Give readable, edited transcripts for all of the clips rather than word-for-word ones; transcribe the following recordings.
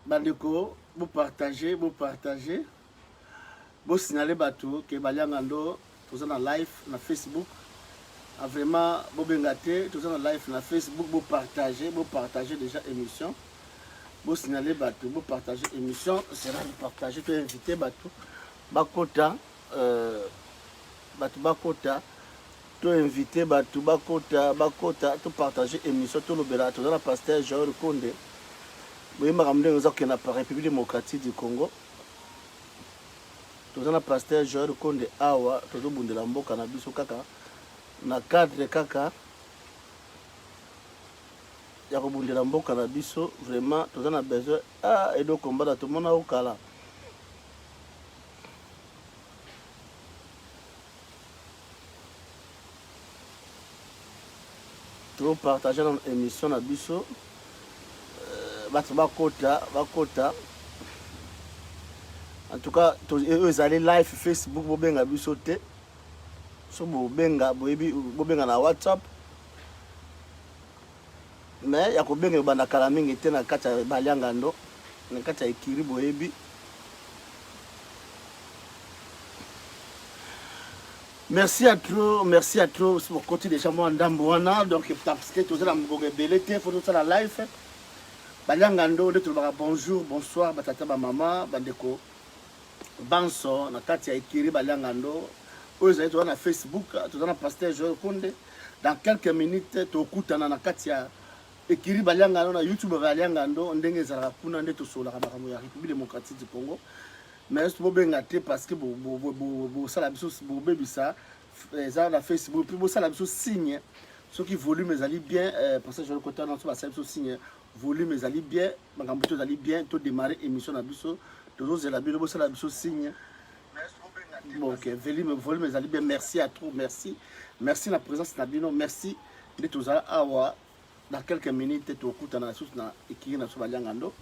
Bandeko, vous partagez, vous signalez bateau que Baliangando, tout ça dans live, dans Facebook. Vraiment, vous bengate, tout ça dans live, dans Facebook, vous partagez déjà l'émission. Vous signalez bateau, vous partagez l'émission. C'est là vous partagez, vous invitez bateau. Bakota, Bakota. Tu invité bateau, Bakota, tu partager l'émission, tout le bela, tout dans la pasteur Joël Condé. Oui, ma ramène aux autres qui n'a pas République démocratique du Congo. Tout le pasteur Joël Condé Awa, tout le monde de l'ambo cannabis au kaka. Na cadre kaka. Il y a un monde de l'ambo cannabis vraiment, tout le monde a besoin. Ah, et donc combat tout le monde a au kala. Tout partager dans l'émission na biso. Bakota. En tout cas, ils allaient live Facebook, bobenga bisote. So bobenga na WhatsApp. Mais ya kobenga bana kala mingi te na kati ya Baliangando, na kati ya Ikiri boyebi. Merci à trop pour côté déjà moi ndamboana donc parce que tous la mbonge belete faut tout ça la live. Baliangando de tout bonjour, bonsoir, batata ba maman, bandeko. Banso na kati ya Ikiri Baliangando. Vous allez na Facebook, tout na pasteur Joël Condé. Dans quelques minutes, tu okutana na kati ya Ikiri Baliangando na YouTube Baliangando, ndenge zala kuna ndeto sola ka makambo ya République démocratique du Congo. Mais ce bobenga te parce que ça la biso bobebisa ça na Facebook puis ça la biso signe ceux qui volume les ali bien parce que je le côté dans ça biso signe volume les ali bien makambo to ali bien to démarrer émission na biso toujours c'est la biso ça la biso signe bon OK volume les ali bien merci à trop merci la présence na bino merci de tous awa dans quelques minutes to kutana na Ikiri na so Baliangando.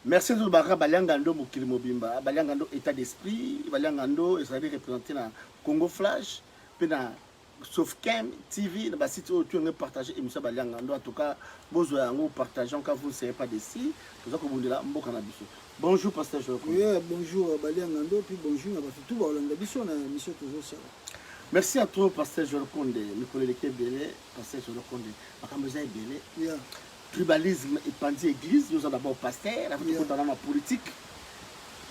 Merci à Baliangando Mokili Mobimba, Baliangando état d'esprit, Baliangando Israël représenté dans Congo Flash, puis dans Sofcam TV, dans le site où tu as partagé l'émission Baliangando. En tout cas, vous partagez quand vous ne serez pas d'ici. Tout ça que vous dites là, bonjour pasteur Joël. Oui, bonjour Baliangando, puis bonjour à tout le monde. L'émission toujours ça. Merci à toi pasteur Joël Condé, Nicolas Lekebele, pasteur Joël Condé, Makamboza Ebele. Tribalisme et pandi église, nous avons d'abord pasteur, nous avons dans la politique.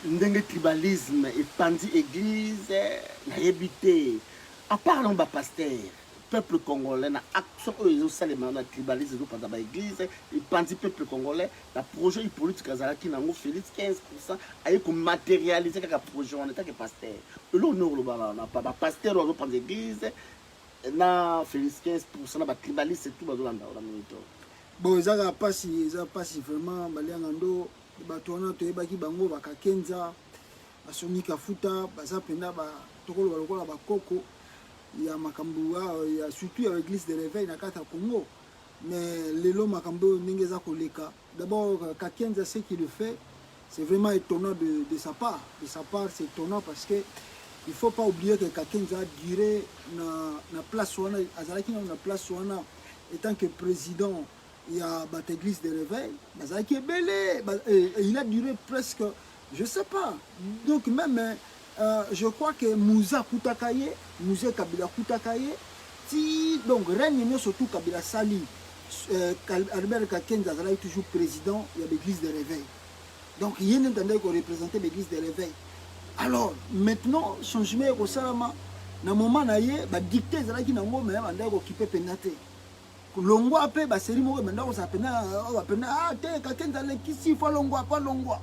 Ndenge tribalisme et pandi église, na habité. À part l'on pasteur, peuple congolais, na action ils ont salement na tribalisme ils ont pendant l'église, et pandi peuple congolais, la projet politique azalaki nango Félix 15% aye ko matérialiser ka projet en état que pasteur. L'honneur le bala na pas pasteur on pendant l'église na Félix 15% na ba tribalisme c'est tout bazolanda la minute. Bon, ils ont passé vraiment Baliangando, Batuana, Toebaki Bango, Bakakenza, Soni Kafuta, Bazapenda, Tokolo, Bakoko, il y a Makambua, il y a surtout avec l'église de réveil, Nakata Congo. Mais les lots Makambo, Ningeza Koleka. D'abord, Kakenza, ce qu'il fait, c'est vraiment étonnant de sa part. De sa part, c'est étonnant parce que il ne faut pas oublier que Kakenza a duré na place Wana, Azalaki na place Wana, étant que président. Il y a l'église de réveil, il a duré presque, je ne sais pas. Donc même, je crois que Moussa Koutakaye, Moussa Kabila Koutakaye, donc règne surtout Kabila Sali, Albert Kakenza est toujours président de l'église de réveil. Donc il y a un entendeur qui représentait l'église de réveil. Alors maintenant, changement au Salama, dans le moment où il y a dicté, il y a un occupé pénaté. Longwa pe ba seri mo menda ko sapena ah te Kakenza leki si fa longwa pas longwa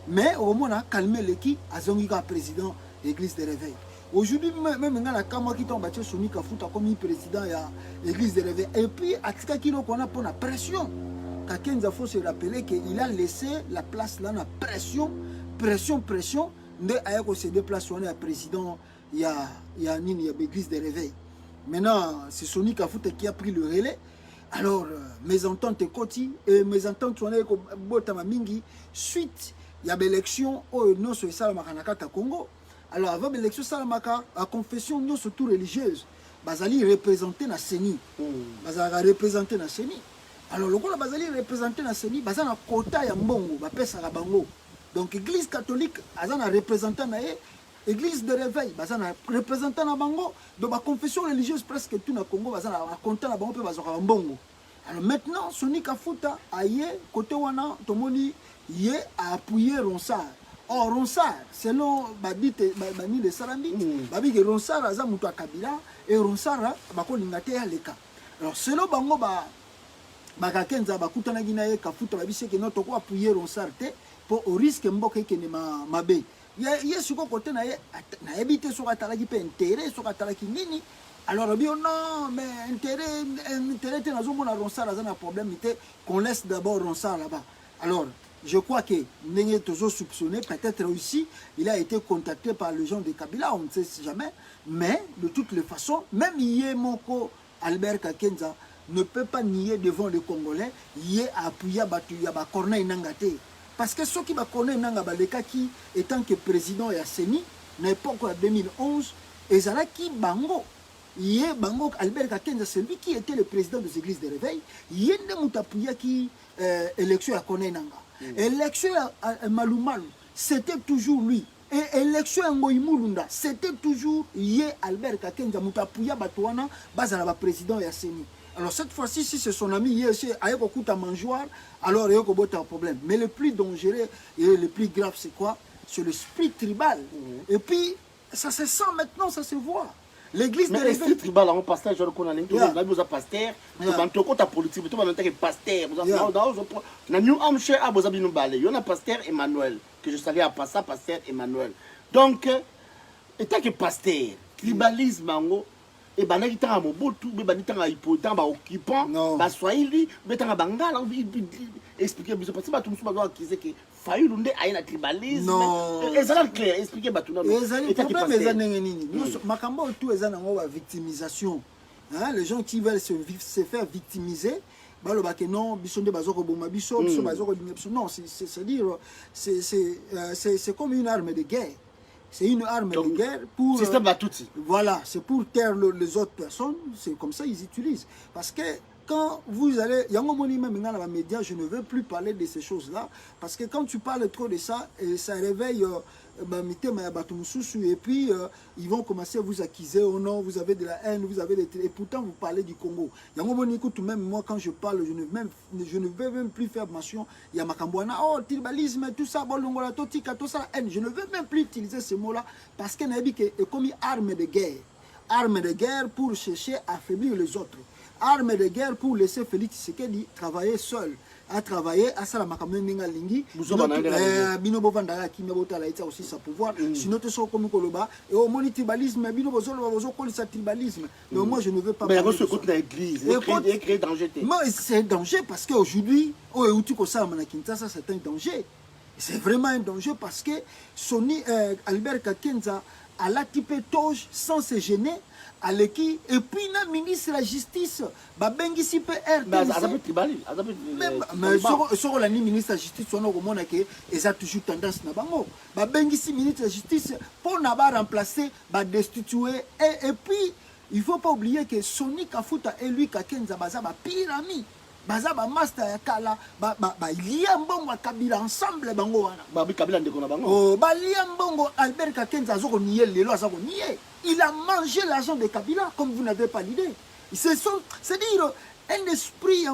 mais au moins on a calmé l'équipe azongi ka président l'église de réveil aujourd'hui même ngala kama ki tomba tio Soni Kafuta comme président ya l'église de réveil et puis atika kilo qu'on a pour la pression Kakenza faut se rappeler que il a laissé la place là na pression de ayako se déplacer on est président ya nini ya l'église de réveil. Maintenant, c'est Soni Kafuta qui a pris le relais. Alors, mes ententes Koti et mes ententes sont Botama Mingi. Suite, il y a l'élection au nom sur Salamaka Congo. Alors, avant l'élection Salamaka, la confession non surtout religieuse, Bazali représenté na Seni. Bazali représenté na Seni. Alors le bazali représenté na seni bazana quota ya mbongo bapesa ka bango. Donc église catholique azana représentant na église de réveil bazana représentant na bango, de ba confession religieuse presque tout na Congo bazana content na bango pe bazoka mbongo. Alors maintenant Soni Kafuta aye côté wana tomoni ye a appuyé Ronsard. Or Ronsard selon badite bani de Sarambi babi que Ronsard aza mutu akabila et Ronsard bakolinga te ya leka. Alors selon bango bakakenza bakutana gina ye Kafuta babise ke noto ko appuyer Ronsard te pour au risque mboka ke ne mabe. Ye suko côté na ye na ebite so katalaki pe intérêt so katalaki nini. Alors bien non mais intérêt te nazo mona Ronsard aza na problème qu'on laisse d'abord Ronsard là-bas. Alors je crois que Nenye Tozo soupçonné, peut-être aussi, il a été contacté par les gens de Kabila, on ne sait jamais. Mais de toutes les façons, même Yemoko Albert Kakenza ne peut pas nier devant les Congolais, Yé a appuyé à Corneille Nangate. Parce que ceux qui va connaître Nangabaleka qui, étant que président et Asseni, l'époque de 2011, et Zalaki Bango. Yé Bango Albert Kakenza, c'est lui qui était le président des églises de réveil. Yé Nemutapuya qui élection à Corneille Nanga. Élection à Malumalu, c'était toujours lui. Et élection à Ngoïmoulunda, c'était toujours Yé Albert Kakenza Mutapuya Batouana, Bazalaba président et Asseni. Alors cette fois-ci, si c'est son ami Yé, avec beaucoup de mangeoire, alors il y a un problème. Mais le plus dangereux et le plus grave, c'est quoi? C'est l'esprit tribal. Et puis, ça se sent maintenant, ça se voit. L'église de l'esprit tribal, on pasteur, je reconnais, on a besoin de pasteur, on a besoin politique, on a besoin de pasteur, on a New Hampshire, on a besoin de pasteur Emmanuel, que je savais à passer, pasteur Emmanuel. Donc, étant que pasteur, tribalisme, et ben là, il y a un Mobutu, il y a un hypothèse, un occupant, un Swahili, il y a un Bangala, expliquer, parce que tout le monde qui sait que failli l'unde a un tribalisme. Non. Et ça clair, expliquer tout le monde. Et problème est zanengeni. Makambo tout est zanango victimisation. Hein, les gens qui veulent se faire victimiser, bah le baké non, bisonde bazoko boma biso, biso bazoko non, c'est-à-dire c'est comme une arme de guerre. C'est une arme de guerre pour... Système Batouti. Voilà, c'est pour taire les autres personnes. C'est comme ça qu'ils utilisent. Parce que quand vous allez... Il y a un moment même dans les médias, je ne veux plus parler de ces choses-là. Parce que quand tu parles trop de ça, ça réveille... et puis ils vont commencer à vous accuser, oh non, vous avez de la haine, vous avez des... Et pourtant vous parlez du Congo. Il y a un moment écoute, même moi quand je parle, je ne veux même plus faire mention. Il y a Makambouana, oh, tribalisme, tout ça, bolongola, totika, tout ça, haine. Je ne veux même plus utiliser ce mot-là parce qu'il y a comme arme de guerre. Arme de guerre pour chercher à affaiblir les autres. Arme de guerre pour laisser Félix Tshisekedi travailler seul. À travailler à ça la makamena lingi bino bovandala ki mebota la ita aussi sa pouvoir sinon te so comme koloba et au tribalisme bino bozolo bozo kolisa tribalisme mais moi je ne veux pas mais il y a ce côté l'église et créer danger. Non, c'est un danger parce que aujourd'hui au euti ko ça na Kinshasa c'est un danger. C'est vraiment un danger parce que Soni Albert Kakenza a la type toge sans se gêner à l'équipe et puis le ministre de la justice babengi si pe mais sur la ministre de la justice on a remarqué que ils a toujours tendance na bango babengi si ministre de la justice pour na ba remplacer ba destituer et puis il faut pas oublier que Soni Kafuta et lui Kakenza baza ba pyramide baza ba master ya kala ba liya mbongo Kabila ensemble bango wana ba Kabila ndeko na bango oh ba liya mbongo Albert Kakenza azoko nié lelo azoko nié. Il a mangé l'argent de Kabila, comme vous n'avez pas l'idée. C'est-à-dire, un esprit,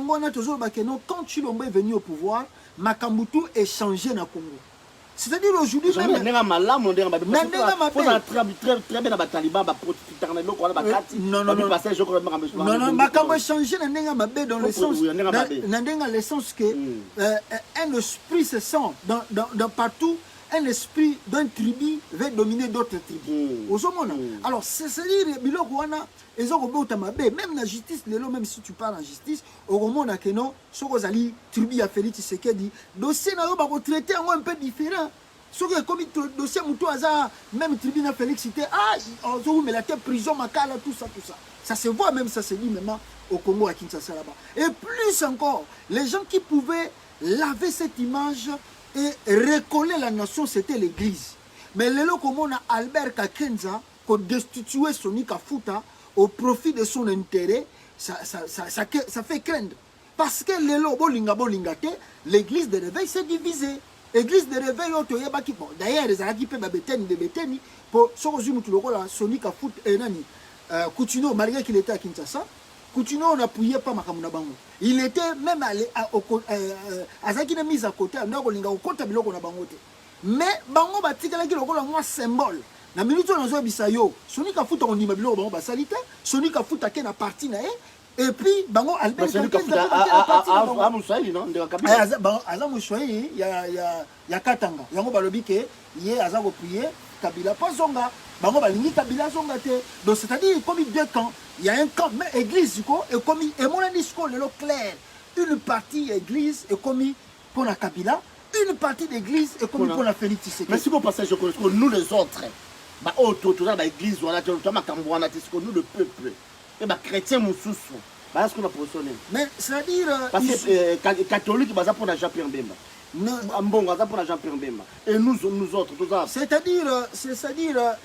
quand Chilombo est venu au pouvoir, Makambutu est changé dans le Congo. C'est-à-dire aujourd'hui même... Non, Makambo est changé dans le sens que un esprit se sent dans partout. Un esprit d'un tribu veut dominer d'autres tribus. Alors, c'est-à-dire, même la justice, même si tu parles en justice, au moment où non, ce que les tribus a fait, c'est que dit, dossier n'a pas traité un peu différent. Ce que comme dossier Moutou Hazard, même tribunal Félix cité, mais la prison, Makala, tout ça. Ça se voit même, ça se dit maintenant au Congo, à Kinshasa là-bas. Et plus encore, les gens qui pouvaient laver cette image et recoller la nation, c'était l'église. Mais le comme on a Albert Kakenza, qui a destitué Soni Kafuta au profit de son intérêt, ça fait craindre. parce que lelo bolinga te l'église de réveil s'est divisée. Église de réveil auto yebaki bon d'ailleurs les araki pe babeteni de beteni pour soko zumu tulokola Sonika Foot nani Coutinho malgré qu'il était à Kinshasa Coutinho n'appuyait pas makamuna bango il était même allé azaki na mise à côté ndako linga okota biloko na bango te mais bango batikala ki lokola moi symbole na minute on zo bisayo Sonika Foot on ndima biloko bango basalite Sonika Foot ake na parti na et puis bango Albert aza muswahili ya Katanga yango balobi ke ye aza koprier Kabila pas zonga bango balingi Kabila zonga te donc c'est-à-dire comme deux camps il y a un camp mais église et comme et mon discours le clair une partie église et comme pour la Kabila une partie d'église et comme pour la Félix Tshisekedi mais si vous passez je connais nous les autres bah autour de la église voilà tu as ma camboana nous le peuple et bah chrétien moussousou bah ce qu'on a positionné mais c'est-à-dire parce que catholique bah ça pour la Jean-Pierre Bemba bon ça pour la Jean-Pierre Bemba et nous autres tout ça c'est-à-dire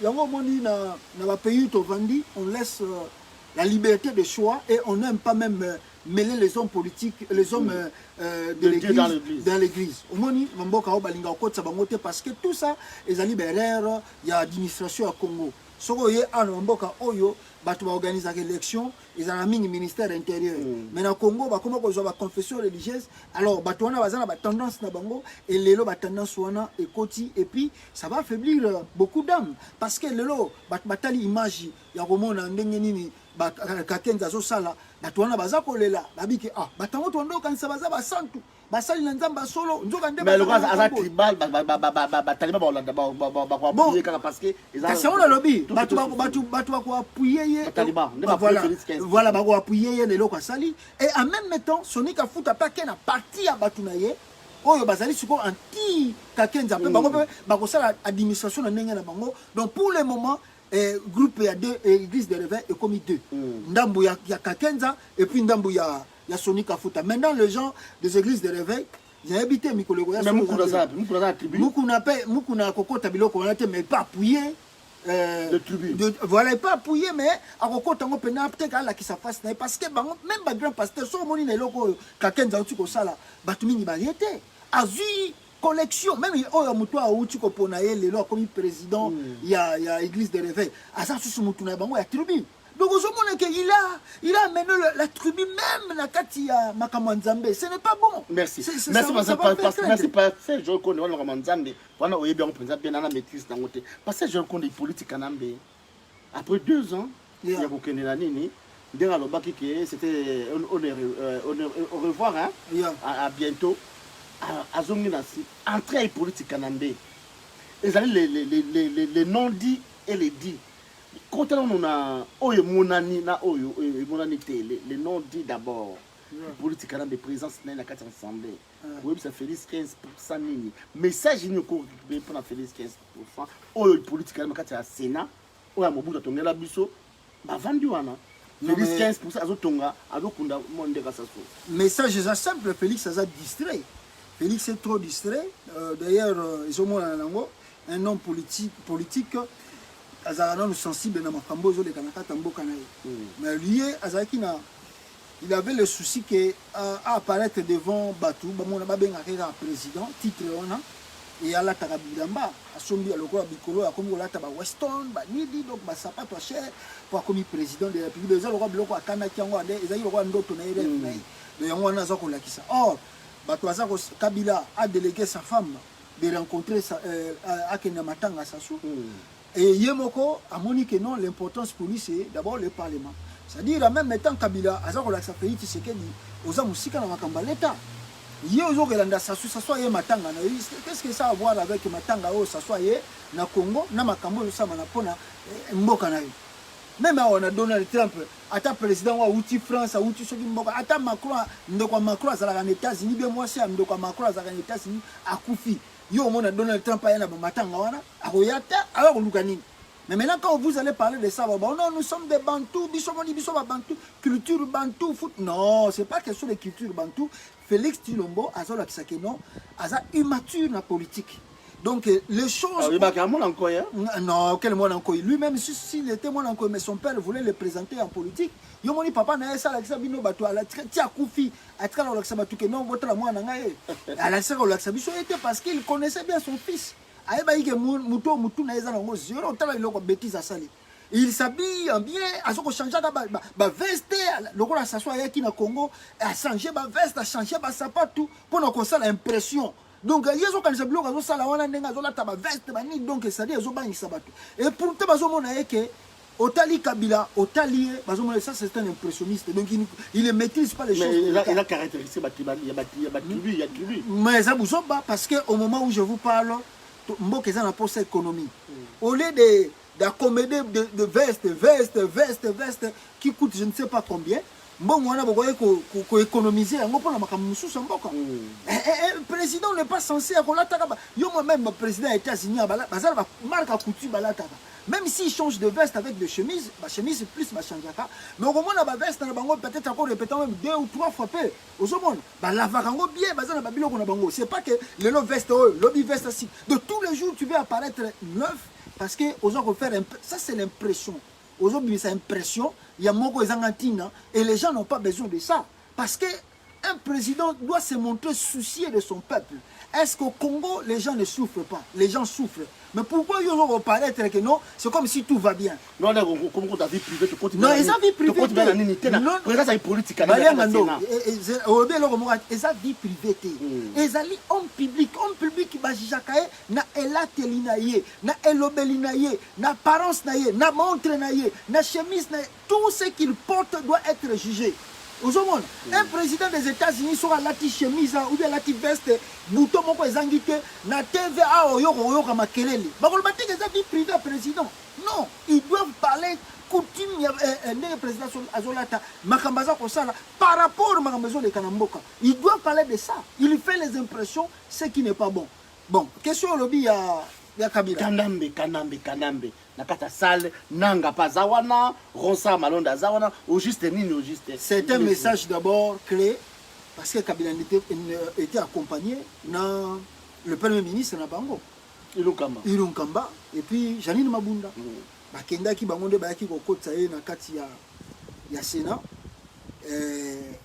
yango moni na pays to vandi on laisse la liberté de choix et on n'aime pas même mêler les hommes politiques les hommes de l'église dans l'église omoni mboka o balinga okotsa bangote parce que tout ça ezali berere ya administration ya Congo soko ye ana mboka oyo batu ba organiser élection ils ont mis ministère intérieur mais na Congo ba comment ko ba confession religieuse alors batu wana bazana ba tendance na bango et lelo ba tendance wana ekoti et puis ça va affaiblir beaucoup d'âmes parce que lelo batu batali image ya komona ndenge nini ba kakenza zo sala batu wana baza kolela babiki batango to ndo kanisa baza ba santu basali na nzamba solo nzoka ndeba mais le gars aza tribal taliba ba olanda ba appuyer kaka parce que ça on a lobby batu ba ko appuyer ye taliba voilà ba ko appuyer ye lelo kwa sali et en même temps Sonika Foot pas na parti ya batu na ye oyo bazali siko anti kakenza pe bango pe ba ko sala administration na ndenge na bango donc pour le moment groupe ya deux église de réveil et comme deux ndambu ya kakenza et puis ndambu ya Sonika Foot. Maintenant les gens des églises de réveil j'ai habité mikoleko ya mukuna kokota biloko wana te mais pas appuyer le tribu voilà pas appuyer mais akokota ngo pena peut-être ala qui ça fasse parce que bango même ba grand pasteur so moni na loko kakenza uti ko sala batu mingi ba yete azui collection même oyo muto a uti ko pona ye lelo comme président ya église de réveil asa susu mutu na bango ya tribu. Donc il a amené la tribu même la Katia Makamanzambe. Ce n'est pas bon. Merci. Merci parce que je connais Makamanzambe. Voilà où il y a bien la maîtrise dans côté. Parce que je connais politique en Ambe. Après 2 ans, il y a beaucoup de nani. C'était au revoir à bientôt. À Zonginasi, entrée politique en Ambe. Les non-dits et les dits. Quand on a monani na oyo monani télé les noms dit d'abord politique de présence dans la 4 assemblée oui ça fait 15% nini message ni ko pour na Félix 15% oyo politique na 4 Sénat oya mobuta tongela biso ba vandi wana Félix 15% azotonga azokunda monde ka saso message est simple Félix a distrait Félix est trop distrait d'ailleurs ils ont nango un homme politique azalana sensible na makambo zo le kanaka mboka na ye mais lui azaki na il avait le souci que à apparaître devant Batu bamona babenga ka président titre ona et ala takabilamba asombi aloko bikolo ya komi kolata ba Weston ba nidi donc ba sapato cher pour comme président de la République les aloko biloko akana kiango ande ezaki loko ndoto na ile na de yango wana za kolakisa or Batu azako Kabila a délégué sa femme de rencontrer à Kenya Matanga Sassou. Et Yemoko a moni que non, l'importance pour lui c'est d'abord le Parlement. C'est-à-dire en même temps Kabila, Azako la Sapéi Tshisekedi, aux Amusika na Makamba l'État. Yozo Gelanda Sassou, ça soit Matanga. Qu'est-ce que ça a à voir avec Matanga ou ça soit na Congo, na Makambo, ça manapona, Mboka na même on a Donald Trump, ata président wa outi France, outi soki Mboka, ata Macron, ndoko Macron à la États-Unis, bien moi c'est ndoko Macron à la États-Unis, à Koufi. Yo on a Donald Trump à la matanga wana akoyata alors lukani mais maintenant quand vous allez parler de ça bon non nous sommes des bantous bisomoni bisoba bantou culture bantou foot non c'est pas question de culture bantou Félix Tshilombo azola kisake non aza immature na politique Donc les choses... Non, quel monde encore? Lui-même, s'il était monde encore, mais son père voulait le présenter en politique. Yo moni papa na esa la bino bato ala tia kufi atkala la sabato que non votre la mwana ngaye. Ala sera la sabiso était parce qu'il connaissait bien son fils. Aeba ike mutu na eza ngo zero tala iloko bêtise asali. Il s'habille en bien, a changé ba veste, lokola s'assoit yaki na Congo, a changé ba veste, a changé ba sapatou pour nous ça l'impression. Donc yezo quand je bloque azo sala wana ndenga zo la taba veste ba ni donc ça dit azo ba sabatou. Et pourtant bazo mona yeke Otali Kabila, Otali, ça c'est un impressionniste, donc il ne maîtrise pas les choses. Il a caractérisé, il y a tribu. Mais ça vous pas parce qu'au moment où je vous parle, Mboka est dans la post-économie. Au lieu d'accommoder de veste, qui coûte je ne sais pas combien, bon, on a beaucoup économiser, on a le président n'est pas censé avoir moi-même, le président des États-Unis, marque à couture, même s'il change de veste avec des chemises, ma chemise plus ma chanjaka, mais au moment où la veste, peut-être encore répétant même 2 ou 3 fois peu. Au moment la varango bien, c'est pas que le long veste, lobby veste aussi. De tous les jours, tu veux apparaître neuf parce que aux gens faire ça c'est l'impression. Aujourd'hui, c'est impression, il y a Moko Zangantina et les gens n'ont pas besoin de ça. Parce qu'un président doit se montrer soucieux de son peuple. Est-ce qu'au Congo, les gens ne souffrent pas? Les gens souffrent. Mais pourquoi ils vont paraître que non? C'est comme si tout va bien. Non, comme ta vie privée, tu continues. Non, ils ont vie privée. Non, c'est politique. Ils ont vie privée. Ils ont homme public qui va jakaye na elateli na ye, na elobeli na ye, na apparence na ye, na montre na ye, na chemise na ye. Tout ce qu'il porte doit être jugé. Un président des États-Unis sera la chemise ou bien la veste, bouton moko ezangite na TVA oyoka makelele. Bakolobate que ça vie privée président. Non, ils doivent parler coutume le président Azolata makambaza kosala par rapport à makambazo de Kanamboka. Ils doivent parler de ça. Il fait les impressions ce qui n'est pas bon. Bon, question lobby ya Kabila. Kanambe. Nakata sale nanga pazawana ronsa malonda zawana au juste nini au juste. C'est un message d'abord clé parce que Kabila était accompagné dans le premier ministre Nabango Ilunkamba et puis Janine Mabunda bakenda ki bango nde bayaki kokotsa ye na kati ya Sénat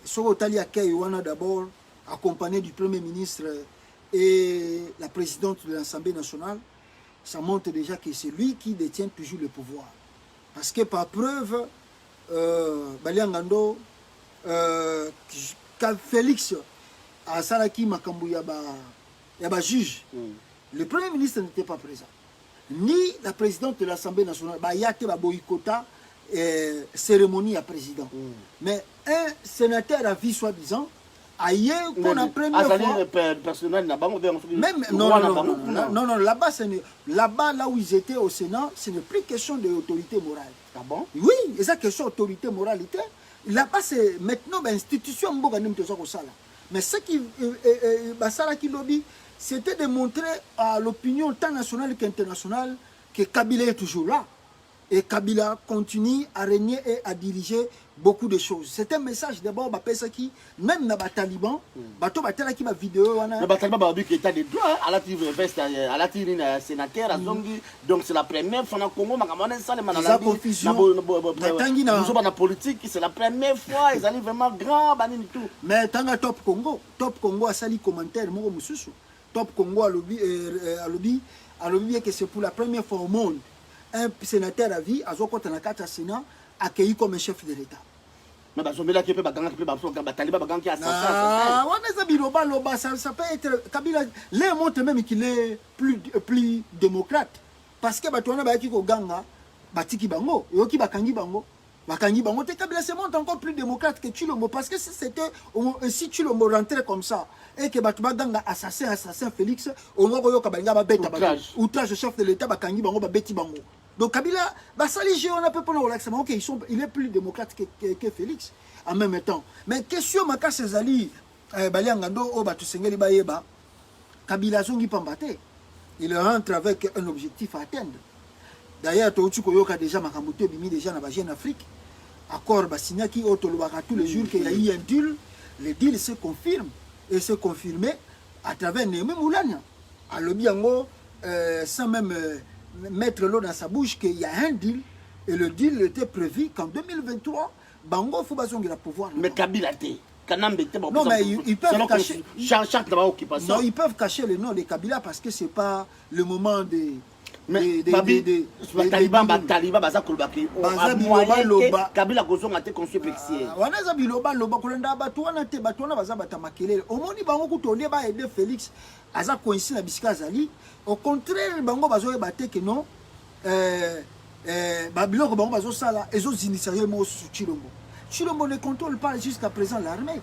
soko tali akei wana d'abord accompagné du premier ministre et la présidente de l'Assemblée nationale. Ça montre déjà que c'est lui qui détient toujours le pouvoir. Parce que par preuve, Baliangando, quand Félix a Salaki Makambu Yaba juge, le premier ministre n'était pas présent. Ni la présidente de l'Assemblée nationale, Yate Boycota, cérémonie à président. Mais un sénateur a vu soi-disant, ailleurs qu'on a première fois personnel même non là-bas là où ils étaient au Sénat ce n'est plus question d'autorité morale. Ah bon? Oui, c'est ça question d'autorité moralité. Là-bas c'est maintenant l'institution mais ce qui Basara qui lobby c'était de montrer à l'opinion tant nationale qu'internationale que Kabila est toujours là. Et Kabila continue à régner et à diriger beaucoup de choses. C'est un message d'abord, même dans les talibans, qui vidéo. Les talibans qui état de droit, à la sénateur, donc c'est la première fois dans le Congo, la confusion. Dans la politique, c'est la première fois, ils allaient vraiment grand, tout. Mais tant que Top Congo a sali commentaire, Top Congo a lobby que c'est pour la première fois au monde. Un sénateur à vie, à Zoko Tanakata Sénat, accueilli comme un chef de l'État. Mais ça peut être Kabila. Les montre même qu'il est plus démocrate. Parce que Batuana Baki Ganga, Batiki Bango, Yoki Bakangi Bango, Kabila se montre encore plus démocrate que Chilombo. Parce que si Chilombo rentrait comme ça, et que Batouba Ganga assassin Félix, on va outrage au chef de l'État, Bakangi Bango, Beti Bango. Donc Kabila, on a peu pour ok, il est plus démocrate que Félix en même temps. Mais question Maka Cezali, Baliangando, Obatu Sengeli Bayeba, Kabila Zongi Pambate, il rentre avec un objectif à atteindre. D'ailleurs, Touchou Koyoka déjà Makambuto Bimi déjà dans la Afrique. Accord Bassina qui Otolobaka tous les jours qu'il y a eu un deal, le deal se confirme et se confirmé à travers Némé Moulania. À Lobiango, sans même mettre l'eau dans sa bouche, qu'il y a un deal, et le deal était prévu qu'en 2023, Bango faut pas le pouvoir. Mais Kabila T. Non, mais ils peuvent cacher. Non, ils peuvent cacher le nom de Kabila parce que c'est pas le moment de. Mais Taliban, baza kolbaki. Kabila kozonga te konsu pexier. Wana za biloba loba kolenda batuana te batuana baza batamakelele. Omoni bango kutolie ba aider Félix aza coincé na bisika azali. Au contraire bango bazo ebate que non babiloko bango bazo sala ezo zinisier mo su Chilombo. Chilombo ne contrôle pas jusqu'à présent l'armée.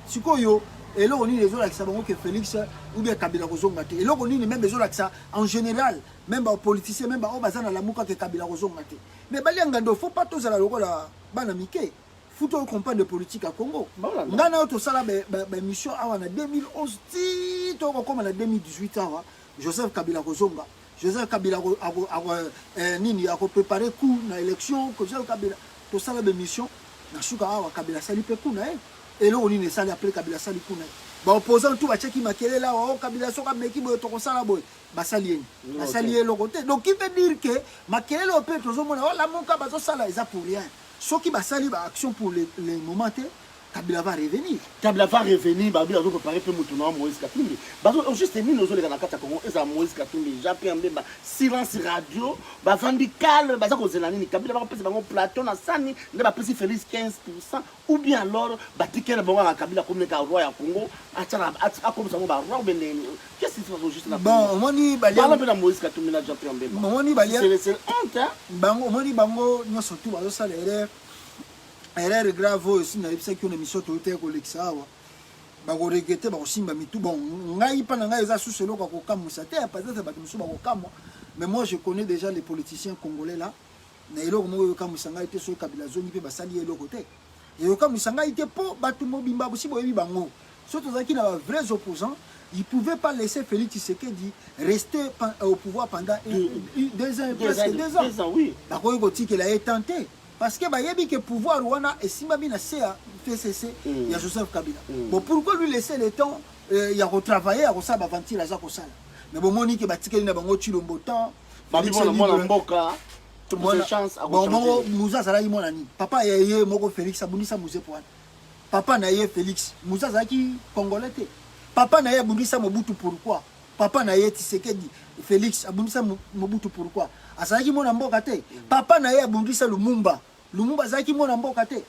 Sikoyo et là on dit les autres qui savent que Félix ou bien Kabila kozonga te. Et là on dit même les autres qui en général même les politiciens même au bazana la muka que Kabila kozonga te. Mais balianga ndo faut pas tous la lokola bana mike. Faut to comprendre de politique à Congo. Ngana auto sala ba mission awa na 2011 ti to comme en 2018 awa Joseph Kabila kozonga. Joseph Kabila nini a préparé coup na élection Joseph Kabila to sala ba mission na suka awa Kabila sali pe kuna et là on est sali après Kabila sali kuna ba opposant tout ba cheki makele là o Kabila soka meki boy to kosala boy ba sali le côté donc il veut dire que makele le peut to zo mona la monka ba zo sala eza pour rien ceux qui ba sali ba action pour les moments Kabila va revenir. Kabila va revenir, Babi a préparé pour Moutouna, Moïse Katumbi. Bazo, juste mis nos olés dans la carte à Congo, et ça Moïse Katumbi, Jean-Pierre Mbemba, silence radio, ba vandi calme, baza ko zelani, Kabila va passer dans mon plateau, na sani, ne va passer Félix 15%, ou bien alors, ba ticket le bon à Kabila comme le roi à Congo, à comme ça, ba roi, qu'est-ce qui se passe juste là? Bon, moni balia. Parle de Moïse Katumbi, na Jean-Pierre Mbemba. Moni balia. C'est honte, hein? Bango, moni bango, nous surtout, bazo salaire. Erreur grave aussi na epsa ki on émission to te ko leksawa ba ko regete ba ko simba mitu bon ngai pa na ngai za sous selo ko kamusa te peut-être ba musu ba ko kamo mais moi je connais déjà les politiciens congolais là na elo mo yo kamusa ngai te so Kabila zoni pe ba sali elo côté et yo kamusa ngai te po ba tout mobimba bosi bo yebi bango surtout za ki na ba vrais opposants ils pouvaient pas laisser Félix Tshisekedi rester au pouvoir pendant 2 ans presque 2 ans oui ba ko yo ti qu'il a tenté. Parce que il que pouvoir Rwanda et Simbabina FCC, il y a Joseph Kabila. Bon, pourquoi lui laisser le temps il y a retravaillé à ça avancer la Zakosala. Mais bon, Monique Batikeli n'a pas Chilombo temps. Babi mon mboka. Tout le chance à bon, Moussa Zalaï mon ami. Papa yé moko Félix Abunisa Mouzé Poine. Papa naïe Félix. Moussa Zaki congolais. Papa naïe Abunisa Mobutu pourquoi? Papa naïe Tshisekedi. Félix Abunisa Mobutu pourquoi? Asaki mon mboka te. Papa naïe Abunisa Lumumba. Lumumba zaki mona mboka te.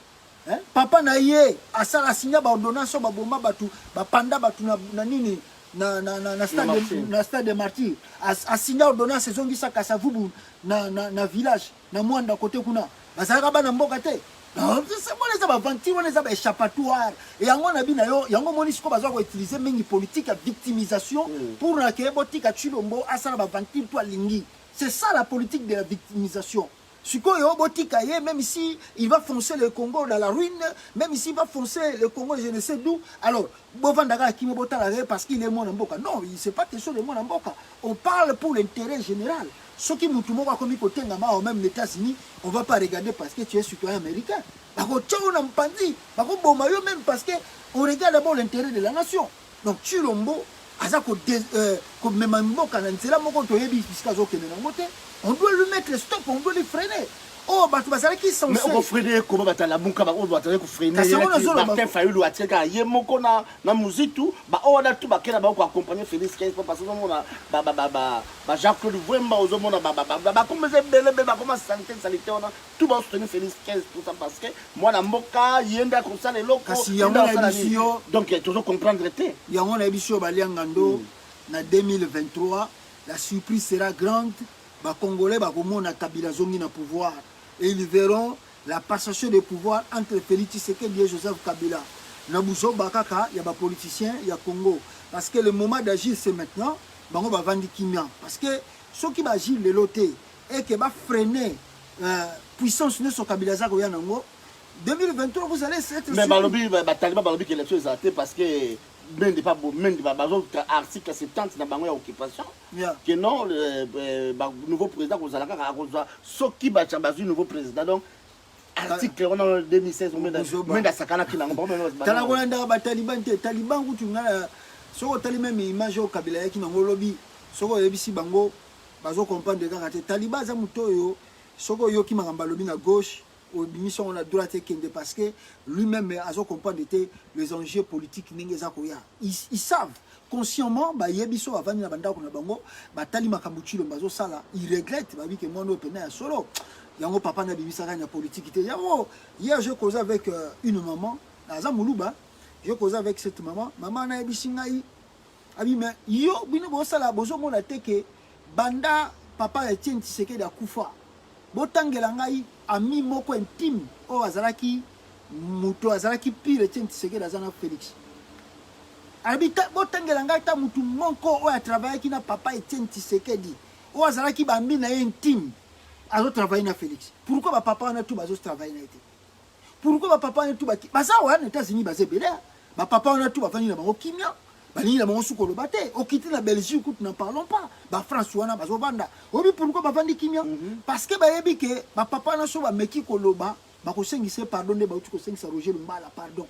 Papa na ye asala signa ba ordonnance ba bomba batu ba panda batu na nini na stade de martyr asigna ordonnance zongi sa kasavubu na village na mwanda côté kuna bazaka bana mboka te. Non, c'est moi les aventures, on les a échappatoire et yango na bina yo yango moni siko bazwa ko utiliser mengi politique à victimisation pour na ke botika Chilombo asala ba aventure to lingi. C'est ça la politique de la victimisation. Même si il va foncer le Congo dans la ruine, même s'il va foncer le Congo, je ne sais d'où. Alors, parce qu'il est mon amboka. Non, ce n'est pas question de mon amboka. On parle pour l'intérêt général. Ceux qui m'ont comme côté ou même les États-Unis, on ne va pas regarder parce que tu es citoyen américain. Même parce qu'on regarde d'abord l'intérêt de la nation. Donc, Chilombo, on doit lui mettre le stop, on doit lui freiner. Oh, bah tu vas savoir qui sont. Mais on va freiner comment bah la bunka bah on doit freiner. Martin Fayulu a tiré car yé moko na musique tout bah on a tout bah quel bah on accompagner Félix 15 parce que on a bah Jacques-Claude Vouemba aux hommes bah comme c'est belle bah comment santé on a tout bah soutenir Félix 15 tout ça parce que moi la mboka yenda comme ça les locaux donc il toujours comprendre té. Il y a on a émission baliangando na 2023 la surprise sera grande. Les Congolais vont Kabila zongi na pouvoir et ils verront la passation de pouvoir entre Félix Tshisekedi et Joseph Kabila. Nabuzo Bakaka, il y a des politiciens, il y a Congo. Parce que le moment d'agir c'est maintenant, on va vendre Kimia. Parce que ceux qui agissent le loté et qui va freiner la puissance sur Kabila Zagoyanango, 2023 vous allez être. Mais Balobi, Taliban Balobi qui est les choses parce que même pas même article 70 dans bango ya occupation que non le nouveau président ko zalaka ka kozwa soki ba chambazu nouveau président donc article on en 2016 on met sakana ki nango tala ko nda ba Taliban te Taliban ku tunga soko tali même image au Kabila yaki nango lobi soko yebisi bango bazo comprendre kaka te taliba za muto yo soko yo ki makamba lobi na gauche au mission on a droite kende parce que lui-même azo comprendre les enjeux politiques ninge za koya ils savent consciemment ba yebiso avani na banda ko na bango ba tali makambuchilo bazo sala ils regrettent ba bi que moi no pena ya solo yango papa na bibisa kanya politique te yango hier je causais avec une maman aza muluba je causais avec cette maman na yebisinga yi abi mais yo bino bo sala bozo mona teke banda papa Etienne Tshisekedi akufa botangela ngai ami moko intime o azalaki muto azalaki pire Etienne Tshisekedi azana Félix arbita botangela ngai ta mutu moko o a travaillé ki na papa Etienne Tshisekedi o azalaki bambi na intime azo travailler na Félix pourquoi ba papa na tout bazo travailler na été pourquoi ba papa na tout ba baza wa na États-Unis bazé belé ba papa na tout ba fani na bango kimia bani na bango sukolo baté o kiti na Belgique où n'en parlons pas ba France wana bazo banda obi pourquoi ba fandi kimia parce que ba yebi ke ba papa na so ba meki koloba ba ko sengise pardon de ba uti ko sengisa Roger Lumbala pardon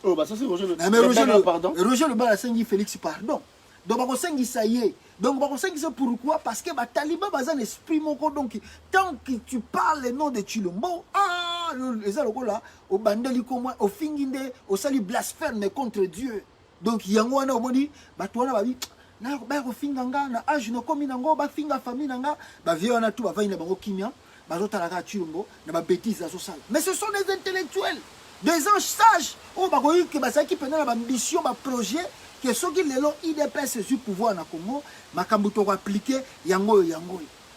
oh bah ça c'est Roger Lumbala pardon Roger Lumbala sengi Félix pardon donc ba ko sengisa ye donc ba ko sengisa pourquoi parce que ba taliba baza un esprit moko donc tant que tu parles le nom de Chilombo ah les aloko là au bandeli comme au finginde au sali blasphème contre Dieu. Donc yango wana omoni bato wana babi na ba ko finga nga na age no komi nango ba finga famille nanga ba vie wana tout ba va ina bango kimia bazo talaka Chilombo na ba bêtises aso sala mais ce sont des intellectuels des anges sages o ba ko yiki ba saki pena ba ambition ba projet que soki lelo IDPS sur pouvoir na Congo makambu to ko appliquer yango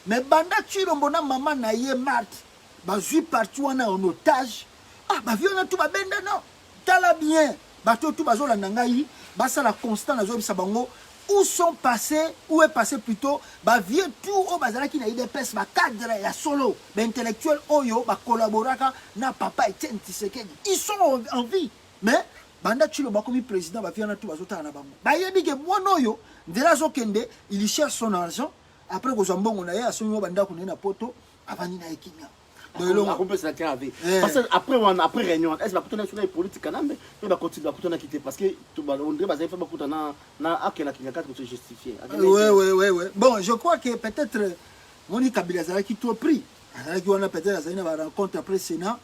mais banda Chilombo na maman na ye Marthe ba zui parti wana en otage ah ba vie wana tout ba benda non tala bien bato tout bazo la nangai basa la constant na zo bisa bango où sont passés où est passé plutôt ba vieux tout au bazala ki na IDPS ba cadre ya solo ba intellectuel oyo ba collaboraka na papa Etienne Tshisekedi ils sont en vie mais banda Tshilo ba komi président ba vieux na tout bazo ta na bango ba yebi ke mwana oyo ndela zo kende il cherche son argent après ko zambongo na ye asonyo banda ko na poto avani na ekinya. Parce que après réunion, est-ce que la sur les politiques mais va continuer à quitter parce que on dirait que beaucoup se justifier. Oui. Bon, je crois que peut-être Moni Kabila qui trop pris. On a peut-être une rencontre après Sénat.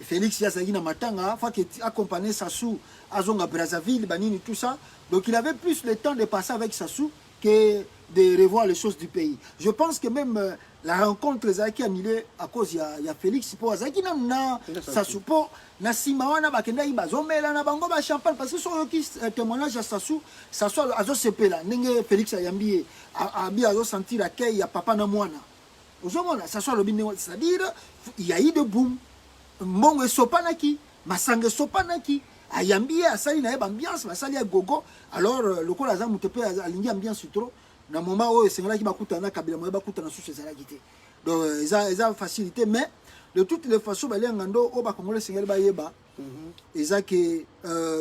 Félix Yazagina Matanga, qui accompagné Sassou à Zonga Brazzaville, Banini, tout ça. Donc il avait plus le temps de passer avec Sassou que de revoir les choses du pays. Je pense que même la rencontre qui a annulée à cause il y a Félix pour Zaki na Sassou pour na Simawana bakenda ibazomela na bango ba champagne parce que son qui témoignage à Sassou azo sepela ndenge Félix ayambi abi azo sentir accueil ya papa na mwana ozomona Sassou le bine c'est-à-dire il y a eu de boom mbongo sopanaki masanga sopanaki ayambi asali na ambiance basali ya gogo alors le ko la za mutepe alingi ambiance trop na moment où c'est qui bakutana kabila moye bakutana sous ces alagité donc ils facilité mais de toutes les façons ba ngando o ba congolais sengel ba yeba eza que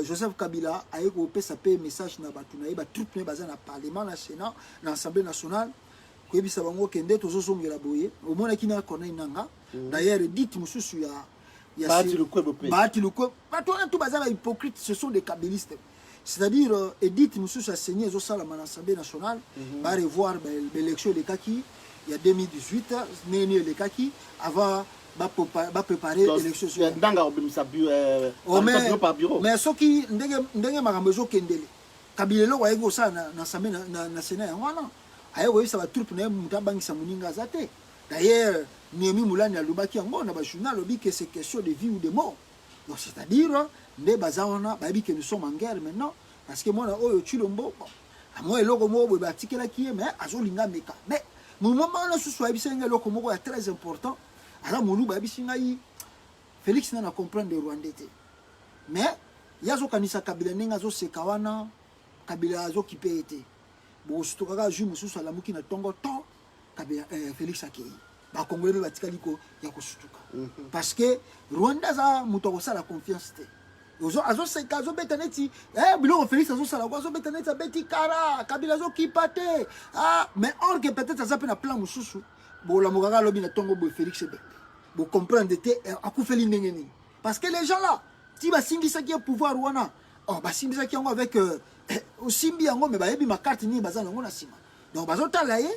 Joseph Kabila a ko pesa pe message na batu na yeba troupe ne baza na parlement na Sénat na assemblée nationale ko yebisa bango kende to zo ngela boye au mona kina kona inanga d'ailleurs dit mususu ya Bahati Lukwe bato na tout baza ba hypocrite ce sont des kabylistes. C'est-à-dire, Edith Moussous a signé l'Assemblée nationale, va revoir l'élection de Kaki, il y a 2018, les Kaki, avant va préparer l'élection. Mais ce qui est marambezo kendele, Kabilelo wa ego sa na Assemblée nationale, ayo ça va troupe na mutabangi sa muninga zate. D'ailleurs, Niemi Moulani a lubaki yango na ba journal lobi que c'est question de vie ou de mort. Donc c'est-à-dire nde bazawana babi que nous sommes en guerre maintenant parce que moi na oyo Tshilombo moi eloko moko ba tikela ki mais azolinga meka mais moment na susu abisenga eloko moko ya très important ala mulu ba bisinga yi Félix na comprendre Rwandais mais yazo kanisa Kabila ninga zo sekawana Kabila azo kipete bo stoka ju mususu ala muki na tongo to Kabila Félix akei ba Congolais ba tikaliko ya kosutuka parce que Rwanda za muto ko sala confiance te azo seka azo betaneti biloko Félix azo sala azo betaneti beti kara Kabila azo kipate mais or que peut-être ça peut na plan mususu bo la mokaka lobi na tongo bo Félix be bo comprendre te akufeli ndenge nini parce que les gens là ti ba singisa ki pouvoir wana ba singisa ki yango avec simbi yango mais ba yebi ma carte ni bazana ngo na sima donc bazo tala ye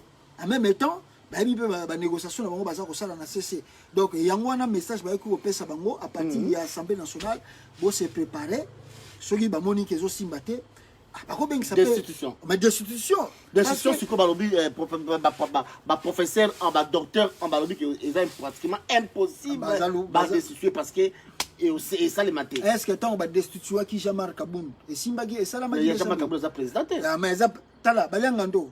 en même temps bayebi pe ba négociation na bango baza ko sala na CC. Donc yango wana message ba ko pesa bango à partir de l'Assemblée nationale bo se préparer soki ba moni kezo simbate bako bengi ça destitution. Mais destitution C'est quoi balobi professeur en bas docteur en balobi que c'est pratiquement impossible ba destituer parce que et ça les maté. Est-ce que tant ba destituer qui Jean-Marc Kaboun et simbagi et ça la magi Jean-Marc Kaboun za président. Mais ça tala balangando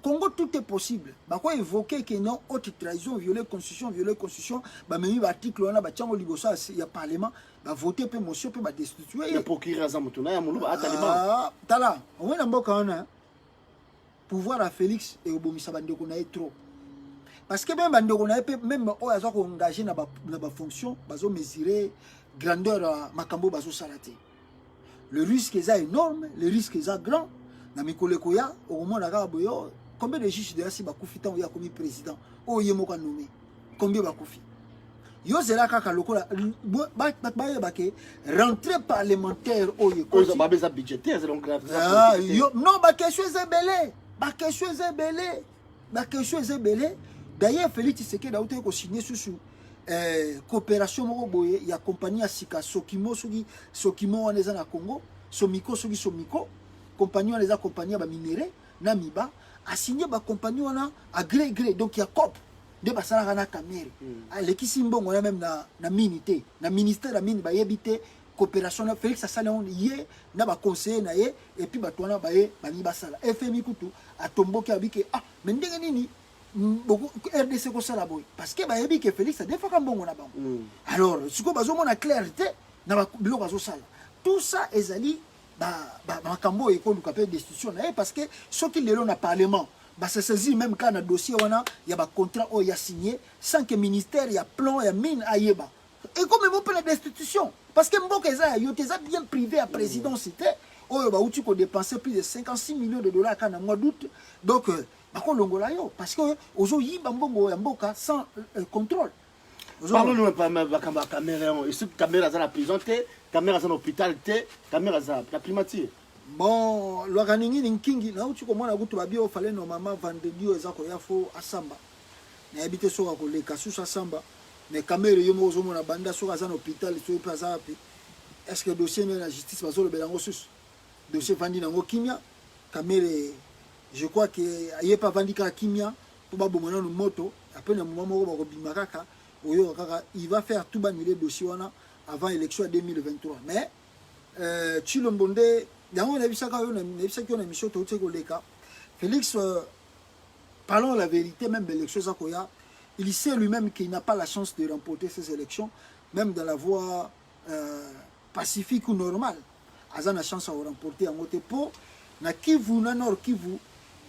Congo, tout est possible. Bako évoquer que non, haute trahison, violer constitution, bah même l'article on a bâtiment libosa, il y a parlement, bah voter peu motion peut bah destituer. Le procureur Zamutuna, ya mulu ba taliban. Tala, on est dans boka on a pouvoir à Félix et Obomisa bande qu'on a trop. Parce que même bande qu'on a même au hasard engagé dans ba fonction, bazo mesurer grandeur makambo bazo salate. Le risque est énorme, le risque est grand. Na mikolo koya au moment la boyo combien de juges de la si bakufi tant ya comme président o yemo ka nommé combien bakufi yo zela kaka lokola ba ke rentrée parlementaire o yeko ba beza budgétaire c'est donc yo non ba question est belé d'ailleurs Félix Tshisekedi a été signé sous coopération moko boye ya compagnie ya Sika Sokimo wana eza na Congo Somiko compagnie les accompagnés ba minéraux na miba a signé ba compagnie wana à gré donc il y a cop de basala na caméra les qui simbongo na même na minité na ministère la mine ba yebité coopération na Félix Asala on yé na ba conseiller na yé et puis ba tona ba yé ba ni basala FMI kutu a tomboki abike mais ndenge nini beaucoup RDC ko sala boy parce que ba yebi que Félix a défa mbongo na bango alors siko bazo mona clarté na ba biloko bazo sala tout ça ezali makambo ekoluka pe destitution na parce que soki lelo na parlement se saisir même quand na dossier wana ya ba contrat o ya signé sans que ministère ya plan ya mine ayeba et comme mo pe la destitution parce que mboka eza yo teza bien privé à président c'était oyo ba uti ko dépenser plus de 56 millions de dollars quand na mois d'août donc bako longola yo parce que ozo yiba mbongo ya mboka sans contrôle. Parlons-nous pas de la caméra. Ici, la caméra est à la prison, la caméra est à l'hôpital, la caméra est à la primature. Bon, l'organisme est kingi. Là où tu commences à goûter, il fallait normalement vendre Dieu et faut à Samba. Mais habiter sur les cassus à Samba. Mais caméra, il y a un banda sur un hôpital, il y a est-ce que le dossier de la justice va sur le bélangosus? Dossier vendu dans le Kimia. Caméra, je crois qu'il n'y a pas vendu qu'à Kimia. Pour pas bonner une moto. Après, le moment où on va il va faire tout bannir dossier avant l'élection 2023. Mais Chilombonde, dans l'émission Félix, parlons la vérité, même de l'élection Zakoya, il sait lui-même qu'il n'a pas la chance de remporter ces élections, même dans la voie pacifique ou normale. Il a la chance de remporter en côté pour na Kivu, na Nord Kivu,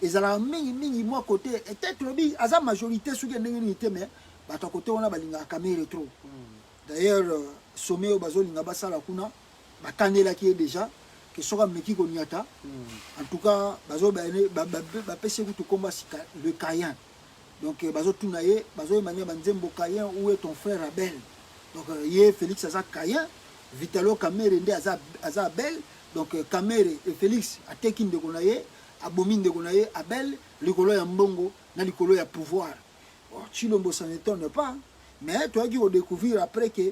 ils ont la minimum côté, et peut-être la majorité sur les négociations, mais à côté on a balinga caméra trop. D'ailleurs sommet au bazo linga basala kuna bakandela qui est déjà que sera meki koniata. En tout cas bazo ba pese ku komba le Kayan. Donc bazo tunaye bazo emania banzembo Kayan où est ton frère Abel. Donc yé Félix Aza Kayan, Vitalo caméra ndé Aza Abel. Donc caméra et Félix a tekin de konaye, abomin de konaye Abel, likolo ya mbongo na likolo ya pouvoir. Chilombo, ça n'étonne pas. Mais toi qui vas découvrir après que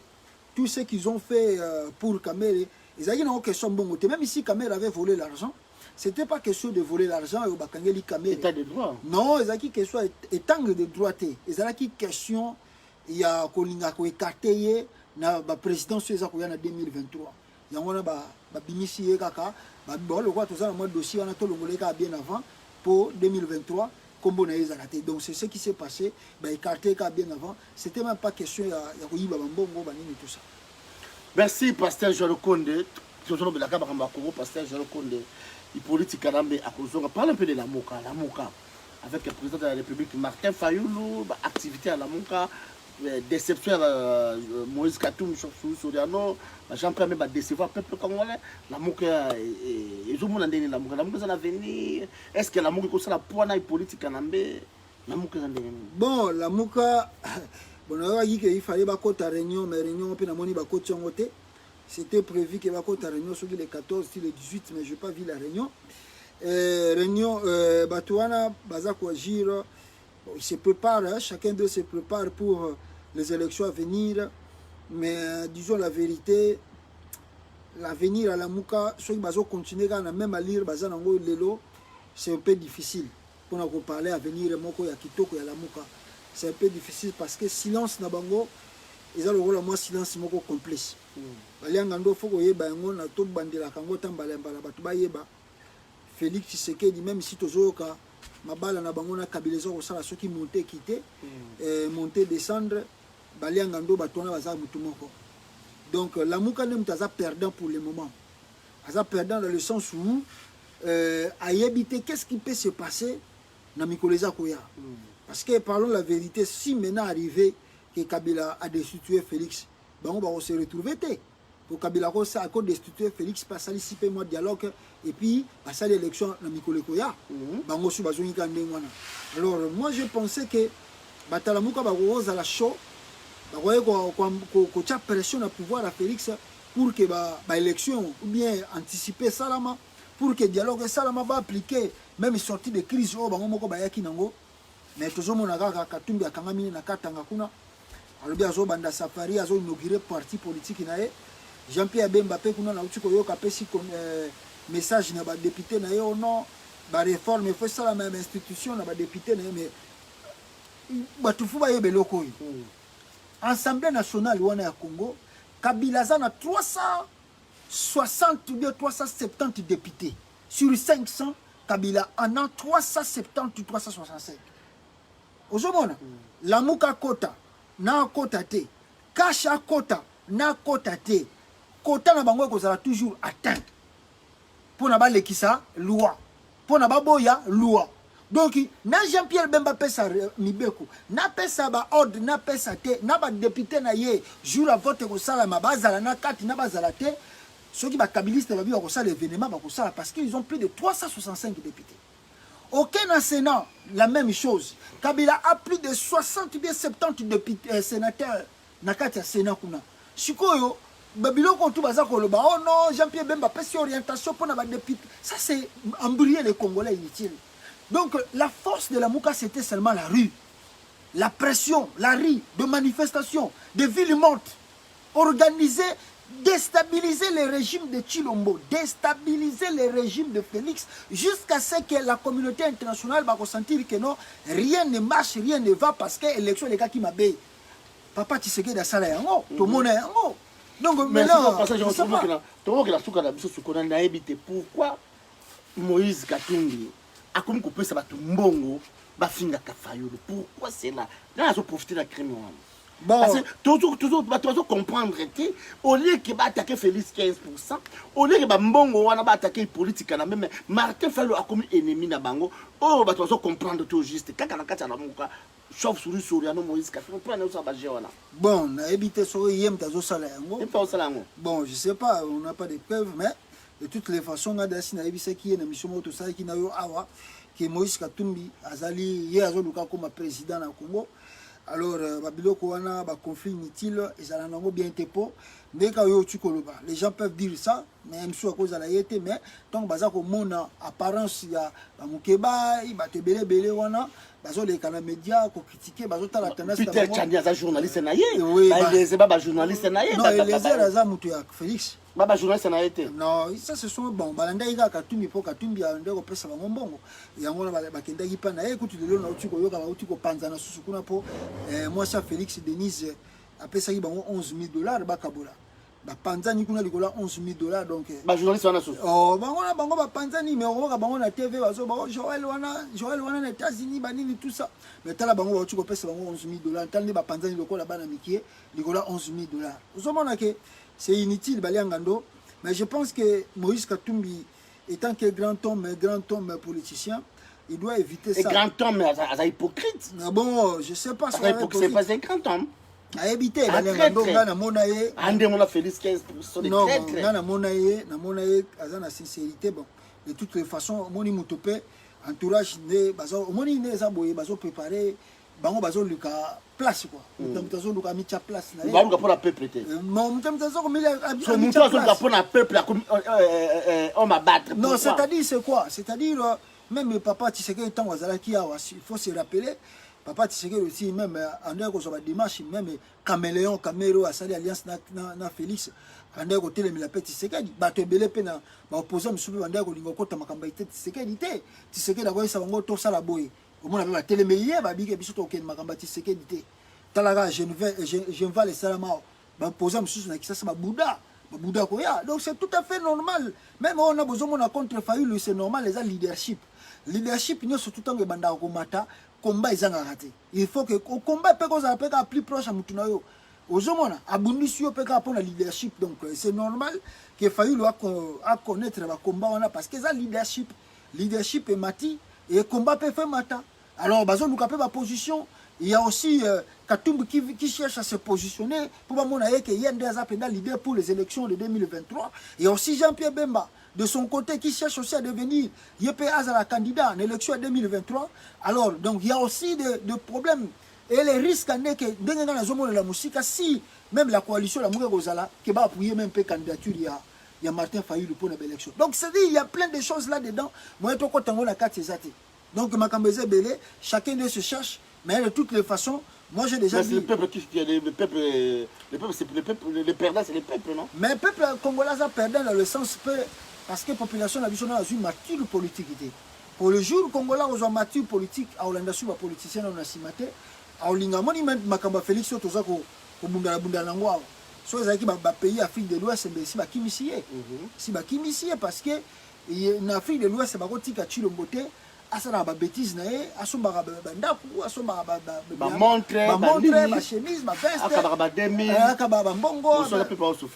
tout ce qu'ils ont fait pour Kamere, ils avaient une question bon. Même ici, Kamere avait volé l'argent. Ce n'était pas question de voler l'argent au Bakangeli Kamere. État de droit. Non, ils avaient question étangle de droité. Ils avaient une question, il y a Kolinga qui écarté na présidence en 2023. Il y a un bimisi kaka, le roi tout ça dans le dossier on a tout le monde bien avant pour 2023. Donc c'est ce qui s'est passé, écarté bien avant. C'était même pas question de tout ça. Merci, Pasteur Jolo Konde. Pasteur Jolo Konde. Il politique à Kozonga. Parle un peu de la Moka. Avec le président de la République, Martin Fayoulou, activité à la Moka, déception à Moïse Katoum, Soriano, Jean-Pierre va décevoir le peuple congolais. La Moka, ils ont demandé la Moka. La Moka, c'est l'avenir. Est-ce que la Moka, c'est la poigne politique en Ambé? La Moka, c'est l'avenir. Bon, la Moka, bon, il fallait que la réunion, mais réunion, puis la moni, c'était prévu que la réunion soit le 14, le 18, mais je n'ai pas vu la réunion. réunion Batouana Bazako Agir, ils se préparent, hein, chacun d'eux se prépare pour les élections à venir, mais disons la vérité, l'avenir à la Mouka, ceux qui vont continuer à même à lire Bazanango Lelo, c'est un peu difficile. Pour nous parler à venir, Moko Yakitoko et la Mouka, c'est un peu difficile parce que silence na bango, ils ont le rôle à moi silence Moko complice. Baliangando faut que yeba ngo na to bandela kango tambala mbala batu ba yeba. Félix Tshisekedi même si tozoka mabala na bango na kabilezo ko sala soki monter quitter monter descendre baliangando batona baza mutu moko. Donc la Mouka n'est pas perdant pour le moment. Elle est perdant dans le sens où à y habiter, qu'est-ce qui peut se passer dans Mikoleza Koya. Parce que parlons la vérité, si maintenant arrivé que Kabila a destitué Félix, ben on va se retrouver. Pour Kabila a destitué Félix, passer ici moi dialogue et puis passer l'élection dans Mikoleza Koya. Ben on va alors moi je pensais que Batalamouka va à la show. Vous voyez qu'on a pression à pouvoir à Félix pour que l'élection ou bien anticiper Salama, pour que le dialogue Salama va appliquer, même sortie de crise, mais tout le monde a Katumbi à Kangamini na Katanga Kuna, alors bien Banda Safari a inauguré parti politique Jean-Pierre Bembappé Kuna na Utiko Yoka Pesi message na ba député na yo non, ba réforme il faut ça la même institution na ba député na mais batufu ba yebe loko. Assemblée nationale wana ya Congo, Kabila a 360 ou 370 députés. Sur 500, Kabila en a 370 ou 365. Aujourd'hui, la Mouka Kota, na Kota te, Kasha Kota, na Kota te, Kota na bango kozala toujours atteint. Pour na ba lekisa, loi. Pour na ba boya, loi. Donc, na Jean-Pierre Bemba pesa Mibeko, na pesa ba ordre, na pesa te, na ba député na ye, jour à vote ko sala ma bazala na kati na bazala te, ceux qui ba kabiliste ba bi ko sala événement ba ko sala parce qu'ils ont plus de 365 députés. Aucun Sénat, la même chose. Kabila a plus de 60 bien 70 députés sénateurs na kati ya Sénat kuna. Sikoyo Babylon kon tout baza ko loba, oh non, Jean-Pierre Bemba pesa orientation pour na ba député. Ça c'est embrouiller les Congolais inutiles. Donc la force de la Mouka c'était seulement la rue, la pression, la rue, de manifestations, de villes mortes, organiser, déstabiliser le régime de Chilombo, déstabiliser le régime de Félix, jusqu'à ce que la communauté internationale va ressentir que non, rien ne marche, rien ne va parce que l'élection les gars qui m'abayent. Papa Tshisekedi a salé yango, tout le monde est yango. Donc maintenant, pourquoi Moïse Katumbi a comme coupé ça va tout mbongo ba finga kafayolo pourquoi c'est là là ils ont profité de la crime bon parce que toujours ba comprendre que au lieu que ba attaquer Félix 15% au lieu que ba mbongo wana ba attaquer politique na même Martin Fayulu a comme ennemi na bango oh ba to comprendre tout juste kaka na kata na muka chauve souris Soriano Moïse Katumbi prendre ça ba jewana bon na éviter so yem tazo sala yango et pas sala yango bon je sais pas on n'a pas de preuves mais de toutes les façons, on a décidé qui est une mission tout ça qui n'a eu awa que Moïse Katumbi azali hier azoduka comme président na Congo. Alors babiloko wana ba conflit inutile ezala nango bien tepo ndeka yo tukoloba. Les gens peuvent dire ça mais même si à cause de la yete mais tant baza ko mona apparence ya ba mukeba ba tebele bele wana bazo les canaux médias ko critiquer bazo ta la tendance Peter Tchani za journaliste na ye oui ba journaliste na ye non les aza mutu ya Félix Baba journaliste na été. Non, ça ce sont bon. Balanda ika Katumbi po Katumbi a ndeko pesa bango mbongo. Yango na bakenda ki pana écoute lelo na uti ko yoka ba uti ko panza na susu kuna po moi ça Félix Denise a pesa ki bango $11,000 ba kabola. Ba panza ni kuna likola $11,000 donc ba journaliste wana susu. Oh bango ba panza ni mais on va bango na TV bazo bango Joël wana na États-Unis banini tout ça. Mais tala bango ba uti ko pesa bango $11,000 tala ni ba panza ni lokola bana mikie likola $11,000. Ozomona ke c'est inutile, Baliangando. Mais je pense que Moïse Katumbi, étant que grand homme politicien, il doit éviter ça. Et grand homme, mais c'est hypocrite. Ah bon, je ne sais pas. C'est pas un grand homme. À éviter, Baliangando, on a monaye. On a Félix 15% non, on a monaye, on a sincérité. Bon, de toutes les façons, Moni Moutopé, entourage, Moni Nezaboye, Bazo préparé. bango bazoluka place quoi mutu azoluka amitia place na baluka mpona peuple te mutu azokomila mutu azoluka mpona peuple on m'abattre. Non, c'est-à-dire c'est quoi? C'est-à-dire même le papa Tshisekedi tant azalaki awa, il faut se rappeler papa Tshisekedi aussi même andé ko ba dimanche même Caméléon Camero a sali alliance na Félix andé ko telemela pe Tshisekedi bato ebele pe na ba opposant musubi andé ko lingo kota makamba ite Tshisekedi te Tshisekedi akoyi sa bango to sala boye omona ba telemelier ba bige biso to ken makamba Tshisekedi te talaga je ne vais les salama ba opposant musubi na kisasa ba Bouddha koya. Donc c'est tout à fait normal. Même on a besoin de contre Fayulu, c'est normal, les leadership. Leadership, nous sommes tout le temps que banda komata, combat ils ont raté. Il faut que au combat peut qu'on appelle plus proche à Mutunayo. Aux hommes, à Bundisio peut qu'on la leadership. Donc c'est normal que Fayulu a connaître le combat on a parce que ça leadership est mati et combat peut faire mata. Alors bazon nous capable la position. Il y a aussi Katumbi qui cherche à se positionner pour montrer qu'il y a un leader pour les élections de 2023. Il y a aussi Jean-Pierre Bemba de son côté qui cherche aussi à devenir la candidat en élection 2023. Alors, donc il y a aussi des problèmes et les risques que dans la zone de la musique, si même la coalition la Mouga Gozala qui va appuyer même peu candidature, il y a Martin Fayulu pour l'élection. Donc c'est-à-dire il y a plein de choses là-dedans. Moi, je suis la carte donc Makambeze Belé, chacun de se cherche. Mais de toutes les façons, moi j'ai déjà dit... Le peuple, les perdants, c'est les peuples, non? Mais le peuple congolais a perdu dans le sens parce que la population a une mature politique. Pour le jour, le Congolais a une mature politique, à Hollande, sur les politiciens, on a simaté, à Olingamoni, même Makamba Félix, tout ça, au Bunda Langwa. Soit les pays Afrique de l'Ouest, c'est parce que en Afrique de l'Ouest, c'est un Chilombote. Asana ba bêtise na asomba ba ndaku asomba ba montre ba chemise ba veste akaba 2000 akaba mbongo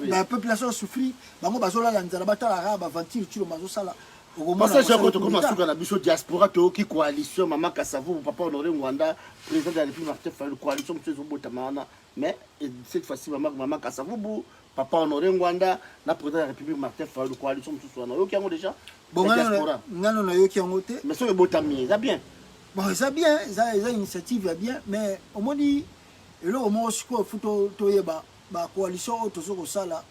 la population souffri bango bazola la nzala batala ba ventile tulo mazosala parce que j'ai commeasuka na biso diaspora to ki coalition mama Kasavu papa Honoré Ngwanda président de la République Martin Fayulu coalition monsieur Botamana mais cette fois-ci mama Kasavu papa Honoré Ngwanda na président de la République Martin Fayulu coalition monsieur Soana yo ki yango déjà bon ngano na yoki yango te mais soki botami ça bien bon ça bien ça initiative ya bien mais omoni eloko moko sikoyo futo toyeba ba coalition oyo tozoko sala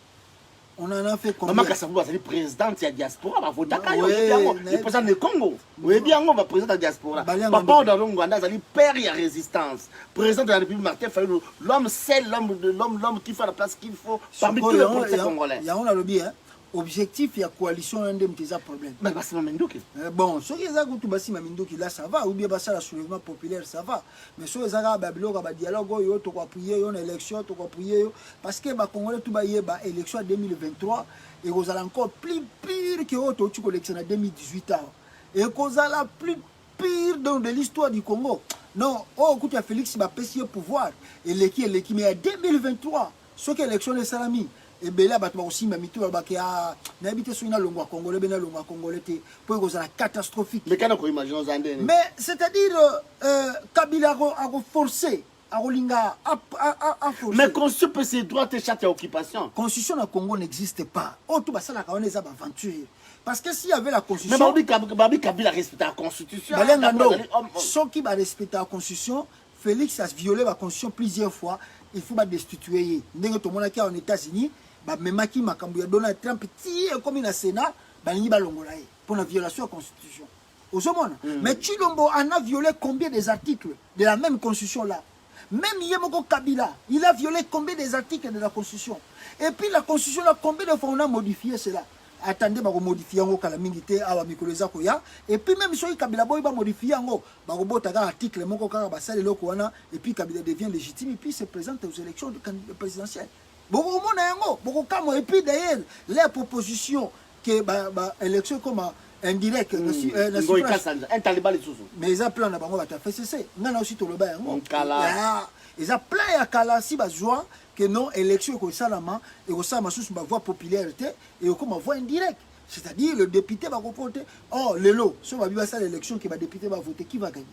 on en a fait combien Maman Kasavu azali présidente ya diaspora ba votaka yo le président du Congo oui bien on va président de diaspora papa Honoré Ngwanda azali père ya résistance président de la République Martin Fayulu l'homme seul l'homme qui fait la place qu'il faut parmi tous les politiciens congolais ya on a le bien objectif il y a coalition un des petits problèmes mais Bassima Minduki bon ceux qui ont tout Bassima Minduki là ça va ou bien Bassa la soulèvement populaire ça va mais ceux qui ont babilo ba dialogue yo to ko appuyer yo élection to ko appuyer parce que ba congolais tout ba yeba élection 2023 et vous allez encore plus pire que autre tu collection en 2018 et cause la plus pire dans de l'histoire du Congo non oh écoute Félix va passer au pouvoir et l'équipe mais en 2023 ce que élection les salami et bien là, aussi, mais n'habite sur une longue congolais, bien longue congolais, pour que ça catastrophique. Mais quand on imagine, mais c'est-à-dire, Kabila a forcé, a forcé. Mais constitution peut ses droits de chaque occupation. Constitution au Congo n'existe pas. Oh, tout ça, on est aventure. Parce que s'il y avait la constitution. Mais Kabila respecte la constitution. Ceux qui respectent la constitution, Félix a violé la constitution plusieurs fois. Il faut destituer. Dès que tout le monde est aux États-Unis, même qui m'a Donald Trump petit comme il Sénat, pour la violation de la constitution. Mais Chilombo en a violé combien des articles de la même constitution là? Même Yemoko Kabila, il a violé combien des articles de la constitution? Et puis la constitution là, combien de fois on a modifié cela? Attendez, on va modifier en calamité à Mikoleza Koya. Et puis même si Kabila Boy va modifier en haut, article et puis Kabila devient légitime et puis se présente aux élections présidentielles. Et puis d'ailleurs, les propositions que l'élection comme indirect, un taliban les sous. mais ils ont plein de bango fait cesser. On a aussi tout le bain. Ils ont plein à Kala si besoin que non élection que salama et que ça sous ma voix popularité et comme ma voix indirecte. C'est-à-dire le député va voter. Oh, le lot, si on va vivre ça l'élection qui va député va voter, qui va gagner?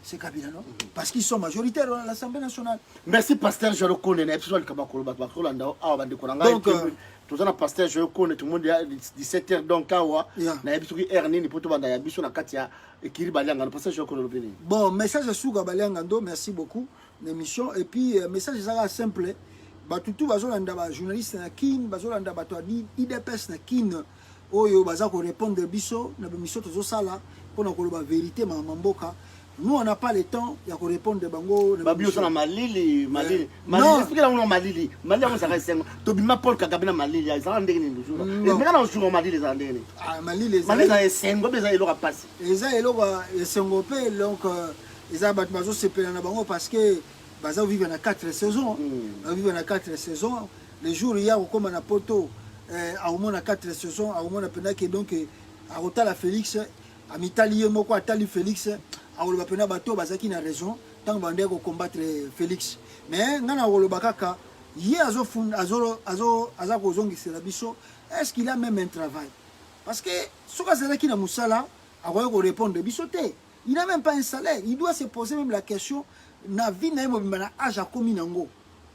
c'est Kabila, non? Parce qu'ils sont majoritaires à l'Assemblée nationale. Merci, pasteur Jero Kone. Donc, tout ça, pasteur Jero Kone, tout le monde a 17h, donc, bon, message sur Gabaliangando, merci beaucoup, l'émission. Et puis, message simple. Batutu bazolanda ba journaliste na kin bazolanda bato adi IDPS na kin oyo baza ko répondre biso na biso tozo sala pona ko ba vérité mamboka. Nous on n'a pas le temps ya ko répondre bango na babio sana malili explique la malili on s'arrête sengo to bima Paul Kagame na malili ya za ndenge ni njura et mais na njura malili za ndenge ah malili za sengo beza elo ka passe eza elo ka sengo pe donc eza bat bazo sepela na bango parce que baza vivre na 4 saisons vivre na 4 saisons les jours hier comme na poto a au moins na 4 saisons a au moins na pena que donc a rotala Félix a mitali moko atali Félix a oloba pena bato bazaki na raison tant bande ko combattre Félix mais ngana oloba kaka hier azako zongisela biso est-ce qu'il a même un travail parce que soka zalaki na musala a ko répondre biso te il n'a même pas un salaire il doit se poser même la question na vie na yemo bimana âge komi nango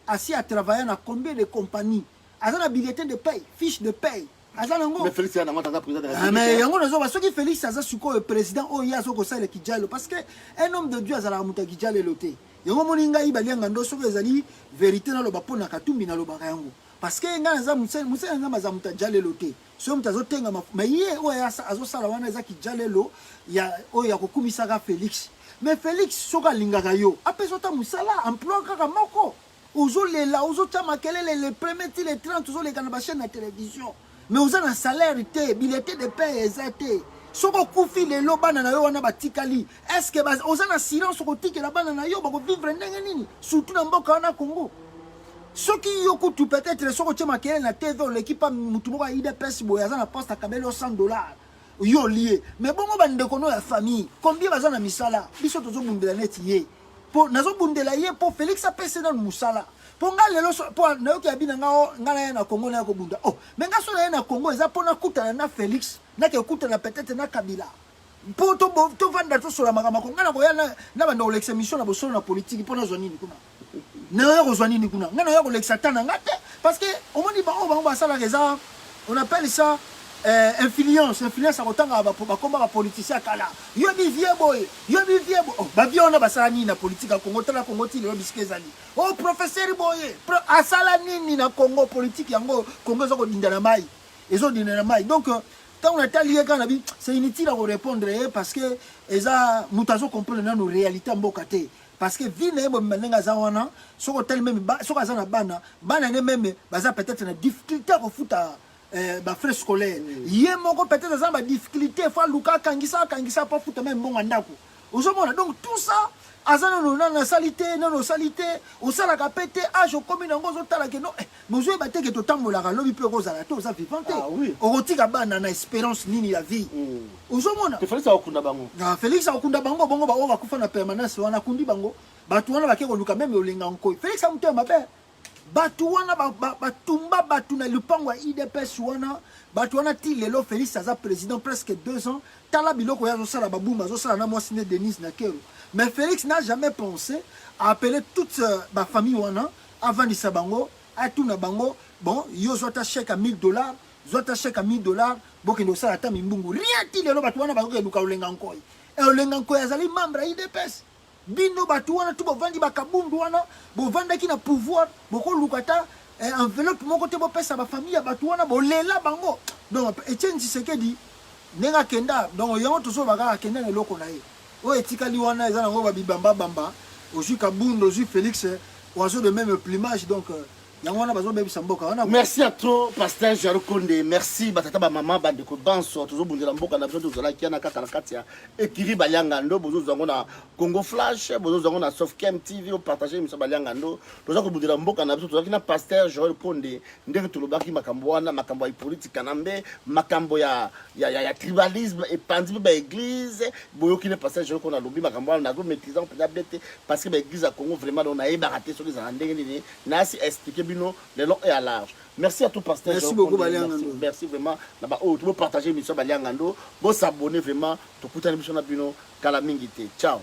assis à travailler na combien de compagnies azana bulletin de paye fiche de paye azana ngo mais Félix na ngata président mais yango nazo ba soki Félix aza suko président o yazo ko sala kijalo parce que un homme de Dieu azala muta kijalo loté yango moninga ibalianga ndo soko ezali vérité na loba pona katumbi na loba yango parce que nga za musel nga maza muta jale loté so mutazo tenga mais ye o ya azo sala wana za kijalo ya o ya kokumisa ka Félix. Mais Félix soka lingaka yo apesota musala emploi kaka moko ozolela ozotama kelele le premier ti le 30 ozoleka na ba chaîne de télévision mais oza na salaire te billet de paie ezate soko kufi lelo bana na yo wana batikali est-ce que oza na silence ko tikela bana na yo bako vivre ndenge nini surtout na mboka wana Congo soki yo kutu peut-être soko tia makelele na TV l'équipe mutu moko IDPS boya za na poste à Kabelo $100 yo lié mais bongo bande kono ya famille combien baza na misala biso tozo bundela net ye po nazo bundela ye po Félix apese na musala po nga lelo po na yo ki abina nga na Congo na ko bunda oh mais nga so na Congo eza pona kutana na Félix na ke kutana peut-être na Kabila po to vanda to sola makama ko nga na ko ya na banda olexa mission na bosolo na politique po na zoni ni kuna na yo ko zoni ni kuna nga na yo ko lexa tana ngate parce que au moni ba sala reza on appelle ça influence à kotanga ba komba politicien kala yo bi vie boy oh ba vie on a basala ni na politique à Congo tala Congo ti le biskezali oh professeur boy asala nini na Congo politique yango Congo zo ko dindana mai ezo dindana mai donc tant on a tali kana bi c'est inutile à répondre parce que eza mutazo comprendre na nos réalités mboka te parce que vie na yebo menenga za wana soko tel même soko za na bana ne même baza peut-être na difficulté à refuta ba frais scolaire yé moko peut-être ça ba difficulté fa luka kangisa pas foutre même bon andako ozomona donc tout ça azana na salité au sala ka pété age comme nango zotala ke non mozo ba teke to tambola ka lobi pe kozala to za vivante o rotika bana na espérance nini la vie ozomona Félix akunda bango na Félix akunda bango bongo ba oka kufa na permanence wana kundi bango batu wana ba ke ko luka même olinga nko Félix amute mabe batu wana batumba batu na lupango ya IDPS wana batu wana ti lelo Félix aza président presque 2 ans tala biloko ya zosala babumba zosala na mwasi ne Denise na Kero mais Félix n'a jamais pensé à appeler toute ba famille wana avant de sabango à tout na bango bon yo zota chèque à $1000 zota chèque à $1000 bokendo sala ta mimbungu rien ti lelo batu wana bakoke luka olenga nkoy et olenga nkoy azali membre ya IDPS bino batu wana tu bovandi bakabundu wana bovandaki na pouvoir boko lukata enveloppe moko te bopesa ba famille ya batu wana bolela bango donc Etienne Tshisekedi nenga kenda donc yango tozo baka kenda na loko na ye o etikali wana eza nango babibamba bamba ozu kabundu ozu Félix oiseau de même plumage donc merci à toi pasteur Jero Konde merci batata ba maman ba de ko banso tozo bundela mboka na biso tozola kiana kaka na kati ya ekiri balianga ndo bozo zango na Congo Flash bozo zango na Softcam TV o partager miso balianga ndo tozo ko bundela mboka na biso tozola kina pasteur Jero Konde ndenge tulobaki makambo wana makambo ya politique kanambe makambo ya tribalisme et pandimi ba église boyo kine pasteur Jero Konde lobi makambo wana nazo maîtriser on peut dire parce que ba église à Congo vraiment on a ébarraté sur les ndenge ni na si expliquer le long et à large. Merci à tout pasteur. Merci beaucoup Baliangando. Merci vraiment. Tu peux partager l'émission Baliangando. Vous s'abonner vraiment. Tu peux l'émission Bino Kalamingite. Ciao.